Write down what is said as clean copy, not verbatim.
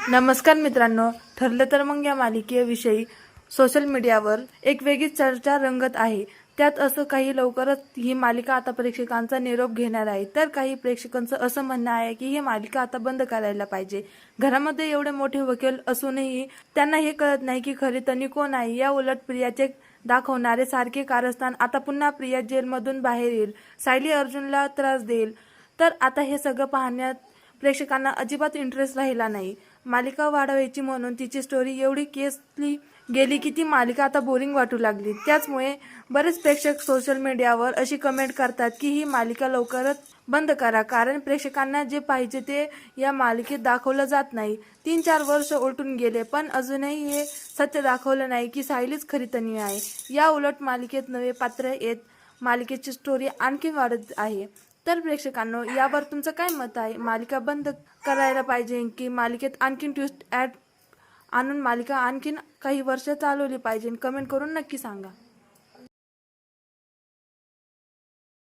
नमस्कार मित्रांनो, ठरलं तर मग या मालिकेविषयी सोशल मीडियावर एक वेगळीच चर्चा रंगत आहे. त्यात असं काही लवकरच ही मालिका आता प्रेक्षकांचा निरोप घेणार आहे, तर काही प्रेक्षकांचं असं म्हणणं आहे की ही मालिका आता बंद करायला पाहिजे. घरामध्ये एवढे मोठे वकील असूनही त्यांना हे कळत नाही की खरी तनी कोण आहे. या उलट प्रियाचे दाखवणारे सारखे कारस्थान आता पुन्हा प्रिया जेलमधून बाहेर येईल, सायली अर्जुनला त्रास देईल. तर आता हे सगळं पाहण्यात प्रेक्षकांना अजिबात इंटरेस्ट राहिला नाही. मालिका वाढवायची म्हणून तिची स्टोरी एवढी केसली गेली की ती मालिका आता बोरिंग वाटू लागली. त्याचमुळे बरेच प्रेक्षक सोशल मीडियावर अशी कमेंट करतात की ही मालिका लवकरच बंद करा, कारण प्रेक्षकांना जे पाहिजे ते या मालिकेत दाखवलं जात नाही. 3-4 वर्ष उलटून गेले पण अजूनही हे सत्य दाखवलं नाही की सायलीच खरी तन्वी आहे. या उलट मालिकेत नवे पात्र येत मालिकेची स्टोरी आणखी वाढत आहे. तर प्रेक्षकांनो, यावर तुमचं काय मत आहे? मालिका बंद करायला पाहिजे की मालिकेत आणखीन ट्विस्ट ॲड आणून मालिका आणखीन काही वर्ष चालवली पाहिजे? कमेंट करून नक्की सांगा.